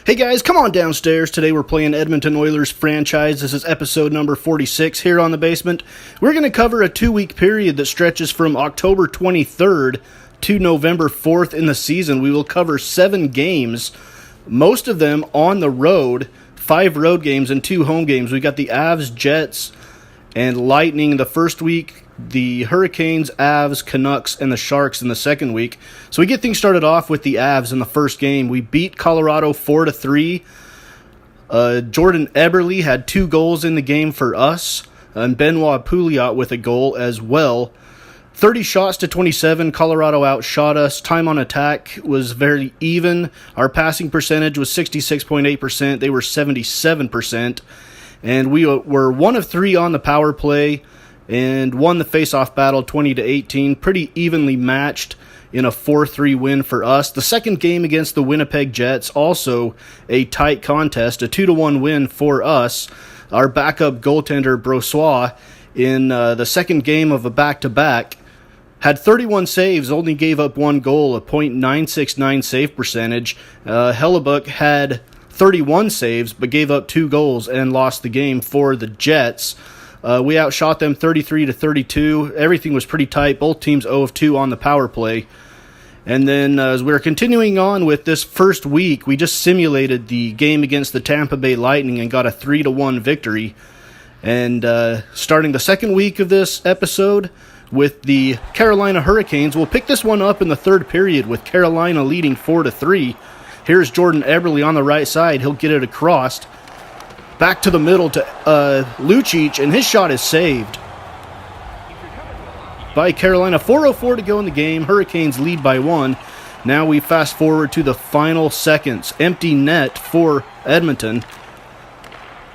Hey guys, come on downstairs. Today we're playing Edmonton Oilers franchise. This is episode number 46 here on The Basement. We're going to cover a 2-week period that stretches from October 23rd to November 4th in the season. We will cover 7 games, most of them on the road, 5 road games and 2 home games. We got the Avs, Jets, and Lightning the first week, the Hurricanes, Avs, Canucks, and the Sharks in the second week. So we get things started off with the Avs in the first game. We beat Colorado 4-3. Jordan Eberle had 2 goals in the game for us, and Benoit Pouliot with a goal as well. 30 shots to 27. Colorado outshot us. Time on attack was very even. Our passing percentage was 66.8%. They were 77%. And we were 1 of 3 on the power play and won the face-off battle 20-18. Pretty evenly matched in a 4-3 win for us. The second game against the Winnipeg Jets, also a tight contest, a 2-1 win for us. Our backup goaltender, Brossoit, in the second game of a back-to-back, had 31 saves, only gave up 1 goal, a .969 save percentage. Hellebuck had 31 saves, but gave up 2 goals and lost the game for the Jets. We outshot them 33-32. Everything was pretty tight. Both teams 0 of 2 on the power play. And then as we were continuing on with this first week, we just simulated the game against the Tampa Bay Lightning and got a 3-1 victory. And starting the second week of this episode with the Carolina Hurricanes, we'll pick this one up in the third period with Carolina leading 4-3. Here's Jordan Eberle on the right side. He'll get it across. Back to the middle to Lucic, and his shot is saved by Carolina. 4:04 to go in the game. Hurricanes lead by 1. Now we fast forward to the final seconds. Empty net for Edmonton.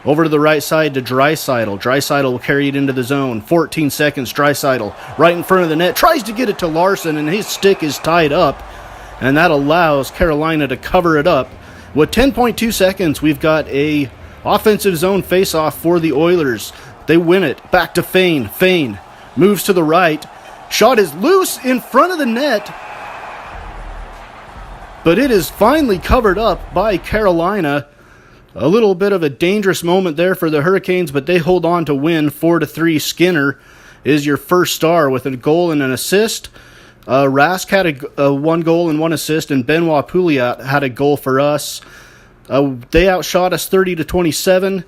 Over to the right side to Draisaitl. Draisaitl will carry it into the zone. 14 seconds, Draisaitl right in front of the net. Tries to get it to Larson, and his stick is tied up. And that allows Carolina to cover it up. With 10.2 seconds, we've got a offensive zone face-off for the Oilers. They win it. Back to Fane. Fane moves to the right. Shot is loose in front of the net. But it is finally covered up by Carolina. A little bit of a dangerous moment there for the Hurricanes, but they hold on to win 4-3. Skinner is your first star with a goal and an assist. Rask had a 1 goal and 1 assist, and Benoit Pouliot had a goal for us. They outshot us 30-27.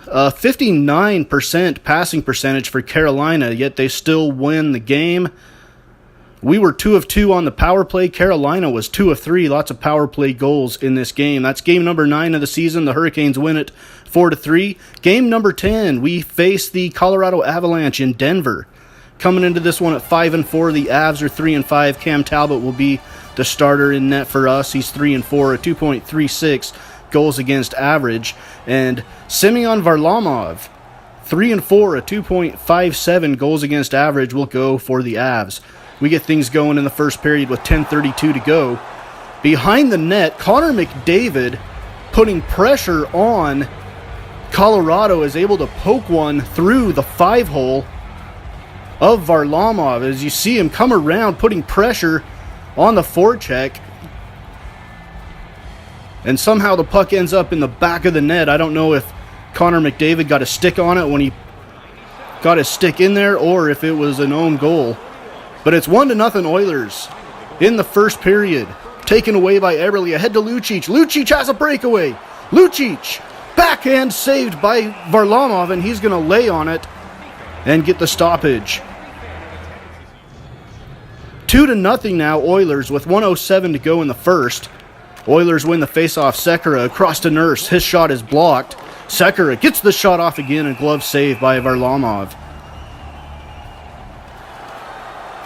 59% passing percentage for Carolina, yet they still win the game. We were 2 of 2 on the power play. Carolina was 2 of 3. Lots of power play goals in this game. That's game number 9 of the season. The Hurricanes win it 4-3. Game number 10, we face the Colorado Avalanche in Denver. Coming into this one at 5-4, the Avs are 3-5. Cam Talbot will be the starter in net for us. He's 3-4, a 2.36 goals against average. And Semyon Varlamov, 3-4, a 2.57 goals against average, will go for the Avs. We get things going in the first period with 10:32 to go. Behind the net, Connor McDavid, putting pressure on Colorado, is able to poke one through the 5-hole of Varlamov. As you see him come around, putting pressure on the forecheck. And somehow the puck ends up in the back of the net. I don't know if Connor McDavid got a stick on it when he got his stick in there, or if it was an own goal. But it's 1-0 Oilers in the first period. Taken away by Eberle. Ahead to Lucic. Lucic has a breakaway. Lucic, backhand saved by Varlamov, and he's going to lay on it and get the stoppage. 2-0 now, Oilers, with 1:07 to go in the first. Oilers win the faceoff. Sekera across to Nurse. His shot is blocked. Sekera gets the shot off again, and glove saved by Varlamov.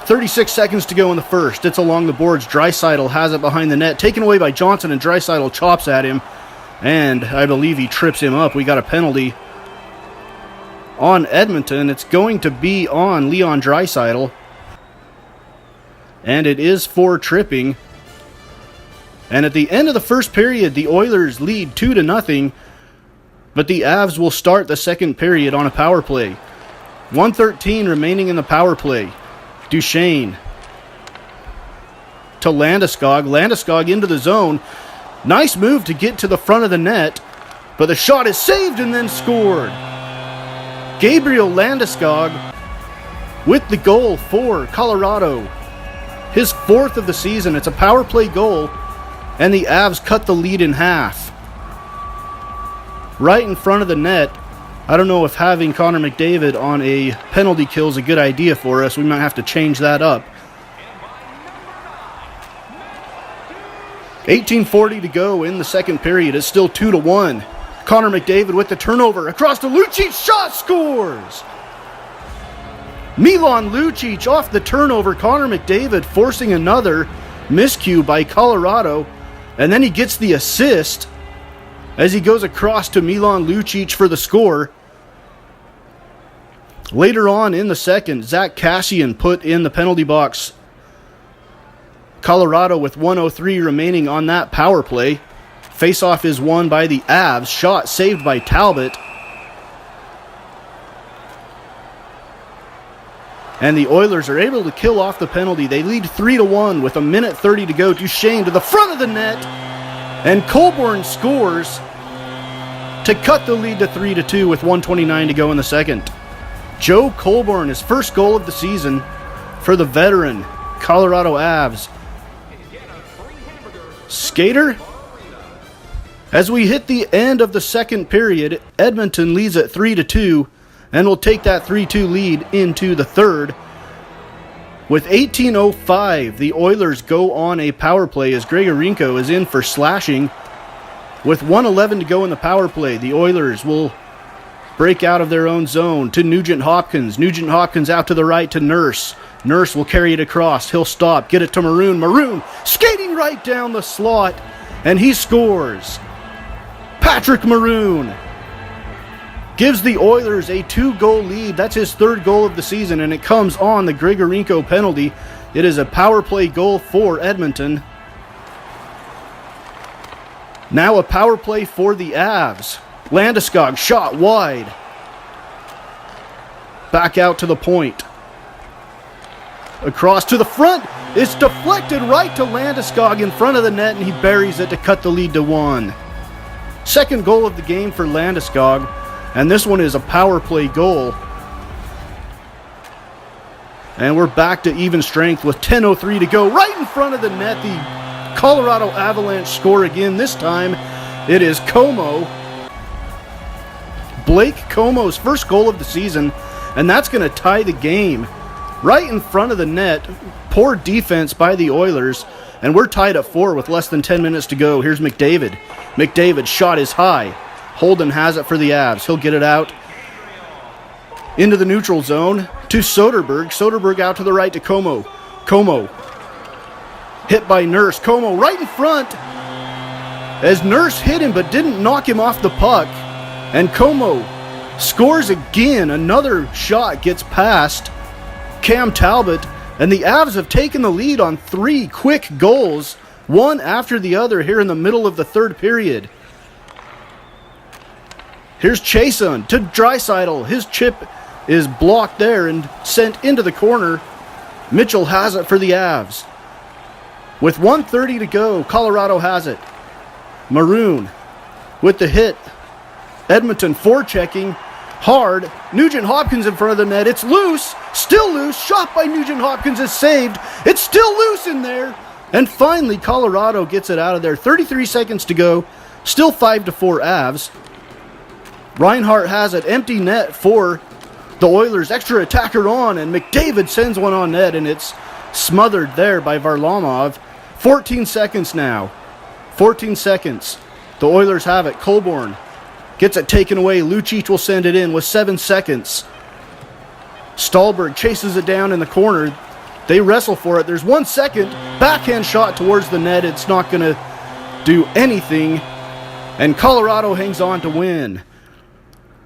36 seconds to go in the first. It's along the boards. Draisaitl has it behind the net. Taken away by Johnson, and Draisaitl chops at him. And I believe he trips him up. We got a penalty on Edmonton. It's going to be on Leon Draisaitl. And it is for tripping. And at the end of the first period, the Oilers lead 2-0. But the Avs will start the second period on a power play. 1:13 remaining in the power play. Duchesne to Landeskog. Landeskog into the zone. Nice move to get to the front of the net, but the shot is saved and then scored. Gabriel Landeskog with the goal for Colorado. His 4th of the season. It's a power play goal, and the Avs cut the lead in half. Right in front of the net. I don't know if having Connor McDavid on a penalty kill is a good idea for us. We might have to change that up. 18:40 to go in the second period. It's still 2-1. Connor McDavid with the turnover. Across to Lucic. Shot, scores! Milan Lucic off the turnover. Connor McDavid forcing another miscue by Colorado. And then he gets the assist as he goes across to Milan Lucic for the score. Later on in the second, Zach Kassian put in the penalty box. Colorado with 1:03 remaining on that power play. Face-off is won by the Avs. Shot saved by Talbot. And the Oilers are able to kill off the penalty. They lead 3-1 with 1:30 to go. Duchesne to the front of the net. And Colborne scores to cut the lead to 3-2 with 1:29 to go in the second. Joe Colborne, his first goal of the season for the veteran Colorado Avs. Skater? As we hit the end of the second period, Edmonton leads at 3-2 and will take that 3-2 lead into the third. With 18:05, the Oilers go on a power play as Grigorenko is in for slashing. With 1:11 to go in the power play, the Oilers will break out of their own zone to Nugent Hopkins. Nugent Hopkins out to the right to Nurse. Nurse will carry it across. He'll stop, get it to Maroon. Maroon skating right down the slot, and he scores. Patrick Maroon gives the Oilers a 2-goal lead. That's his 3rd goal of the season, and it comes on the Grigorenko penalty. It is a power play goal for Edmonton. Now a power play for the Avs. Landeskog shot wide. Back out to the point. Across to the front. It's deflected right to Landeskog in front of the net, and he buries it to cut the lead to 1. Second goal of the game for Landeskog, and this one is a power play goal. And we're back to even strength with 10:03 to go. Right in front of the net, the Colorado Avalanche score again. This time it is Como. Blake Como's first goal of the season, and that's going to tie the game. Right in front of the net. Poor defense by the Oilers, and we're tied at 4 with less than 10 minutes to go. Here's McDavid. McDavid's shot is high. Holden has it for the Avs. He'll get it out into the neutral zone to Soderberg. Soderberg out to the right to Como. Como hit by Nurse. Como right in front as Nurse hit him but didn't knock him off the puck. And Como scores again. Another shot gets past Cam Talbot. And the Avs have taken the lead on 3 quick goals, one after the other here in the middle of the third period. Here's Chason to Draisaitl. His chip is blocked there and sent into the corner. Mitchell has it for the Avs. With 1:30 to go, Colorado has it. Maroon with the hit. Edmonton forechecking. Hard. Nugent Hopkins in front of the net. It's loose. Still loose. Shot by Nugent Hopkins is saved. It's still loose in there. And finally, Colorado gets it out of there. 33 seconds to go. Still 5-4 Avs. Reinhart has it. Empty net for the Oilers. Extra attacker on, and McDavid sends one on net, and it's smothered there by Varlamov. 14 seconds now. 14 seconds. The Oilers have it. Colborne gets it taken away. Lucic will send it in with 7 seconds. Stahlberg chases it down in the corner. They wrestle for it. There's 1 second. Backhand shot towards the net. It's not going to do anything. And Colorado hangs on to win.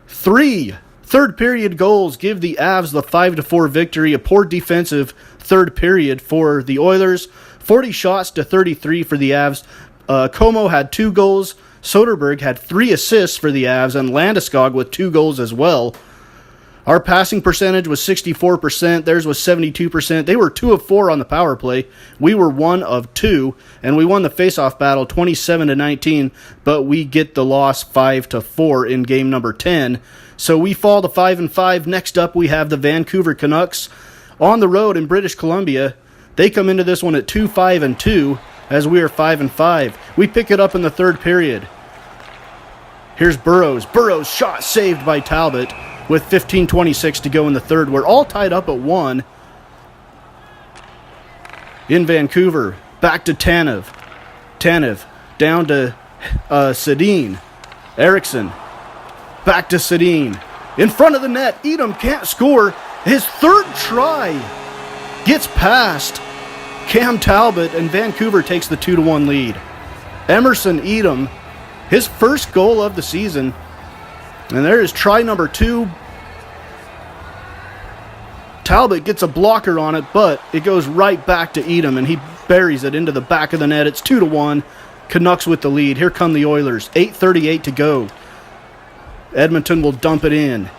3 third period goals give the Avs the 5-4 victory. A poor defensive third period for the Oilers. 40 shots to 33 for the Avs. Como had 2 goals. Soderberg had 3 assists for the Avs, and Landeskog with 2 goals as well. Our passing percentage was 64%. Theirs was 72%. They were 2 of 4 on the power play. We were 1 of 2, and we won the faceoff battle 27-19, but we get the loss 5-4 in game number 10. So we fall to 5-5. Next up, we have the Vancouver Canucks on the road in British Columbia. They come into this one at 2-5-2, as we are 5-5. We pick it up in the third period. Here's Burrows. Burrows shot saved by Talbot with 15:26 to go in the third. We're all tied up at 1 in Vancouver. Back to Tanev. Tanev down to Sedin. Eriksson. Back to Sedin. In front of the net. Edom can't score. His third try gets past Cam Talbot, and Vancouver takes the 2-1 lead. Emerson Edom, his first goal of the season. And there is try number 2. Talbot gets a blocker on it, but it goes right back to Edom, and he buries it into the back of the net. It's 2-1. Canucks with the lead. Here come the Oilers. 8:38 to go. Edmonton will dump it in.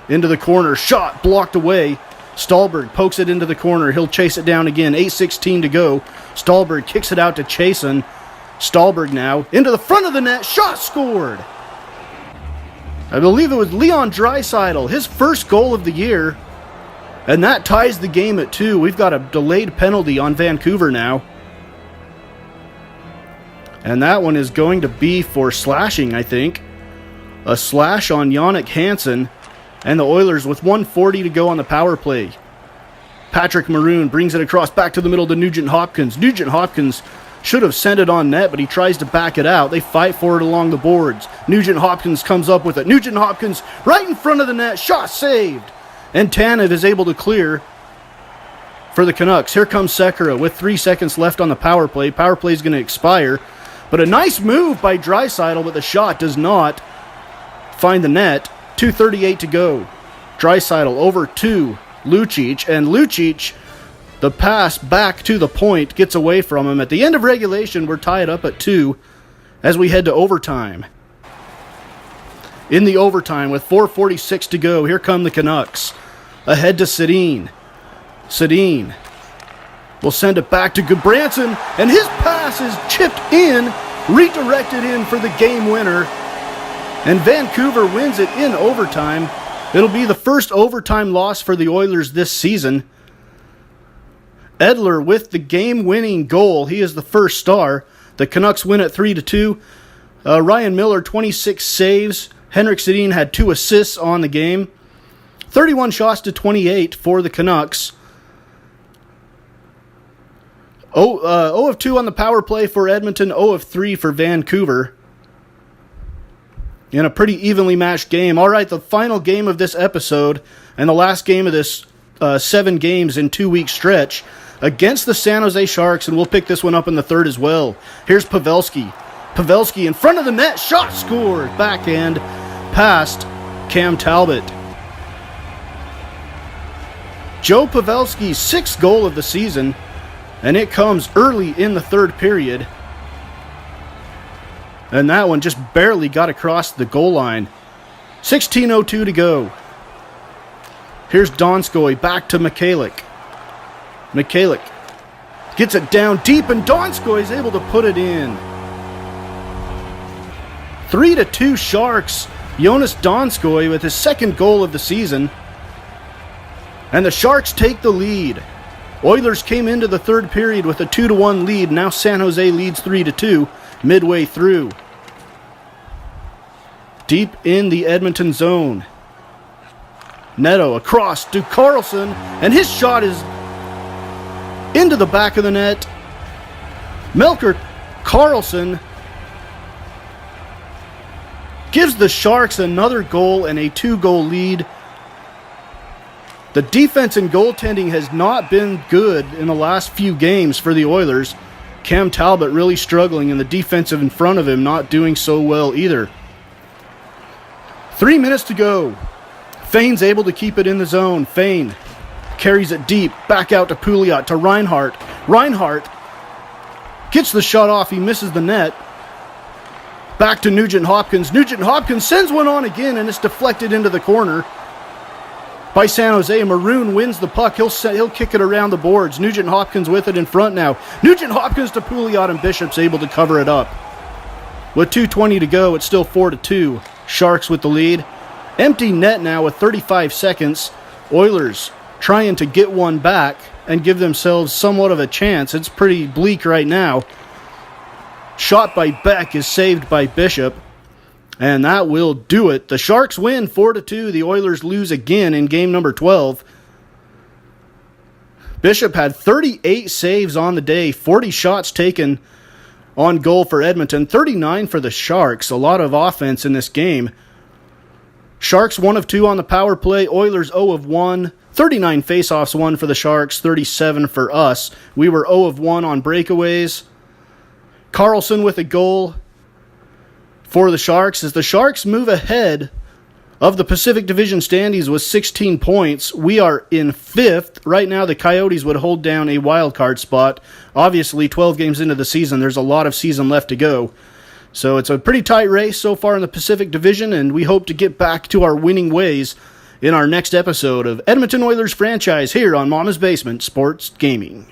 Into the corner. Shot blocked away. Stallberg pokes it into the corner. He'll chase it down again. 8:16 to go. Stallberg kicks it out to Chasen. Stallberg now into the front of the net. Shot scored. I believe it was Leon Draisaitl, his first goal of the year. And that ties the game at 2. We've got a delayed penalty on Vancouver now. And that one is going to be for slashing, I think. A slash on Jannik Hansen. And the Oilers with 1:40 to go on the power play. Patrick Maroon brings it across back to the middle to Nugent Hopkins. Nugent Hopkins should have sent it on net, but he tries to back it out. They fight for it along the boards. Nugent Hopkins comes up with it. Nugent Hopkins right in front of the net. Shot saved. And Tanev is able to clear for the Canucks. Here comes Sekera with 3 seconds left on the power play. Power play is going to expire. But a nice move by Draisaitl, but the shot does not find the net. 2:38 to go. Draisaitl over to Lucic, and Lucic, the pass back to the point, gets away from him. At the end of regulation, we're tied up at 2 as we head to overtime. In the overtime with 4:46 to go, here come the Canucks. Ahead to Sedin. Sedin will send it back to Goodbranson, and his pass is chipped in, redirected in for the game winner. And Vancouver wins it in overtime. It'll be the first overtime loss for the Oilers this season. Edler with the game-winning goal. He is the first star. The Canucks win at 3-2. Ryan Miller, 26 saves. Henrik Sedin had 2 assists on the game. 31 shots to 28 for the Canucks. 0 of 2 on the power play for Edmonton. 0 of 3 for Vancouver. In a pretty evenly matched game. All right, the final game of this episode and the last game of this 7 games in 2-week stretch against the San Jose Sharks, and we'll pick this one up in the third as well. Here's Pavelski. Pavelski in front of the net. Shot scored. Backhand past Cam Talbot. Joe Pavelski's 6th goal of the season, and it comes early in the third period. And that one just barely got across the goal line. 16:02 to go. Here's Donskoy back to Mikhailiuk. Mikhailiuk gets it down deep, and Donskoy is able to put it in. 3-2 Sharks. Jonas Donskoy with his 2nd goal of the season. And the Sharks take the lead. Oilers came into the third period with a 2-1 lead. Now San Jose leads 3-2 midway through. Deep in the Edmonton zone. Neto across to Carlson, and his shot is into the back of the net. Melker Carlson gives the Sharks another goal and a 2-goal lead. The defense and goaltending has not been good in the last few games for the Oilers. Cam Talbot really struggling, and the defensive in front of him not doing so well either. 3 minutes to go. Fane's able to keep it in the zone. Fane carries it deep, back out to Pouliot, to Reinhart. Reinhart gets the shot off. He misses the net. Back to Nugent Hopkins. Nugent Hopkins sends one on again, and it's deflected into the corner by San Jose. Maroon wins the puck. He'll kick it around the boards. Nugent Hopkins with it in front now. Nugent Hopkins to Pouliot, and Bishop's able to cover it up. With 2:20 to go, it's still 4-2. Sharks with the lead. Empty net now with 35 seconds. Oilers trying to get one back and give themselves somewhat of a chance. It's pretty bleak right now. Shot by Beck is saved by Bishop. And that will do it. The Sharks win 4-2. The Oilers lose again in game number 12. Bishop had 38 saves on the day, 40 shots taken on goal for Edmonton, 39 for the Sharks. A lot of offense in this game. Sharks 1 of 2 on the power play. Oilers 0 of 1. 39 faceoffs won for the Sharks, 37 for us. We were 0 of 1 on breakaways. Carlson with a goal for the Sharks as the Sharks move ahead of the Pacific Division standings with 16 points. We are in 5th. Right now, the Coyotes would hold down a wild card spot. Obviously, 12 games into the season, there's a lot of season left to go. So it's a pretty tight race so far in the Pacific Division, and we hope to get back to our winning ways in our next episode of Edmonton Oilers Franchise here on Mama's Basement Sports Gaming.